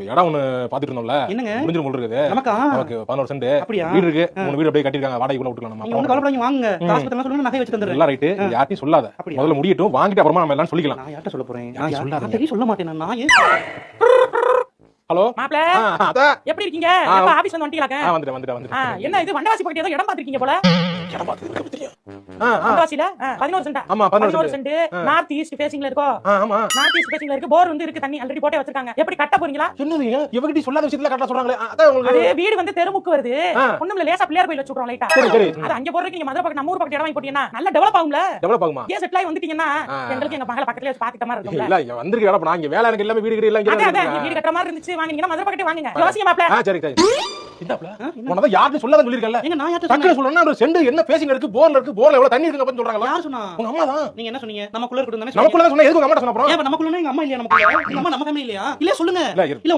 இடம் ஒண்ணு பாத்துட்டு இருந்தோம்ல. என்னங்க முடிஞ்சிரும் போல இருக்குது. நமக்கு 11 சென்ட் அப்படியா? வீடு இருக்கு. 3 வீடு அப்படியே கட்டிருக்காங்க. வாடகைக்குள்ள விட்டுக்கலாம் நம்ம. நீங்க ஒண்ணு கவலைப்படாதீங்க, வாங்க. காசு பத்தலாம் சொல்லுங்க, நகை வச்சு தந்துறேன். எல்லாம் ரைட். யார்ட்டையும் சொல்லாத. முதல்ல முடியட்டும், வாங்கிட்டு அப்புறமா நம்ம எல்லாம் சொல்லிக்கலாம். நான் யார்ட்ட சொல்ல போறேன்? யார்ட்டையும் சொல்லாதீங்க. யார்ட்டையும் சொல்ல மாட்டேன் நான். ஏன் ஹலோ மாப்ள, அத எப்படி இருக்கீங்க? எப்ப ஆபீஸ் வந்து வந்துட்டீங்க? வந்துட்டேன். என்ன இது வண்டவாசி பக்கத்துல ஏதோ இடம் பாத்துருக்கீங்க போல. இடம் பாத்துருக்கு தெரியும். வண்டவாசில 11 சென்ட். ஆமா 11 சென்ட். நார்த் ஈஸ்ட் ஃபேசிங்ல இருக்கோ? ஆமா. நார்த் ஈஸ்ட் ஃபேசிங்ல இருக்கு. போர் வந்து இருக்கு, தண்ணி ஆல்ரெடி போட்டே வச்சிருக்காங்க. எப்படி கட்ட போறீங்களா? என்னதுங்க இவகிட்ட சொல்லாத விஷயத்துல கரெக்ட்டா சொல்றாங்களே. அதான் உங்களுக்கு அது வீடு வந்து தெருமுக்கு வருது. ஒண்ணுல லேசா பிள்ளையார் கோயில் வச்சுறோம் லைட்டா. சரி. அது அங்க போறதுக்கு நீங்க மதுரை பக்கம் நம்ம ஊர் பக்கம் இடம் வாங்கி போட்டீங்கன்னா நல்ல டெவலப் ஆகும்ல. டெவலப் ஆகுமா? ஏன் செட்டில் ஆகி வந்துட்டீங்கன்னா எங்களுக்கு எங்க மகள பக்கத்துலயே பாத்துட்ட மாதிரி இருக்கும்ல. இல்ல இங்க வந்திருக்க இடம் நான் இங்க வேலை எனக்கு எல்லாமே வீடு எல்லாம் இங்க அதான் வீடு கட்டற மாதிரி இருந்துச்சு. வாங்குனீங்கன்னா மதுரை பக்கத்தே வாங்குங்க. யோசிங்க மாப்ள. சரி. இந்தாப்ல உனதான் யார்ட்டையும் சொல்லாத சொல்லிருக்கல. எங்க நான் யார்ட்ட டக்குனு சொல்லணும்னா ஒரு செண்டு என்ன பேசிங்க இருக்கு, போர்ல எவ்வளவு தண்ணி இருக்கு அப்படி சொல்றாங்களா? யார் சொன்னா? உங்க அம்மா தான். நீங்க என்ன சொன்னீங்க? நமக்குள்ள இருக்கணும் தானே. நமக்குள்ள சொன்னா எதுக்கு உங்க அம்மா சொன்னா அப்புறம்? ஏன் நமக்குள்ள எங்க அம்மா இல்லையா? நமக்கு எங்க அம்மா நம்ம ஃபேமிலி இல்லையா? இல்ல சொல்லுங்க. இல்ல இல்ல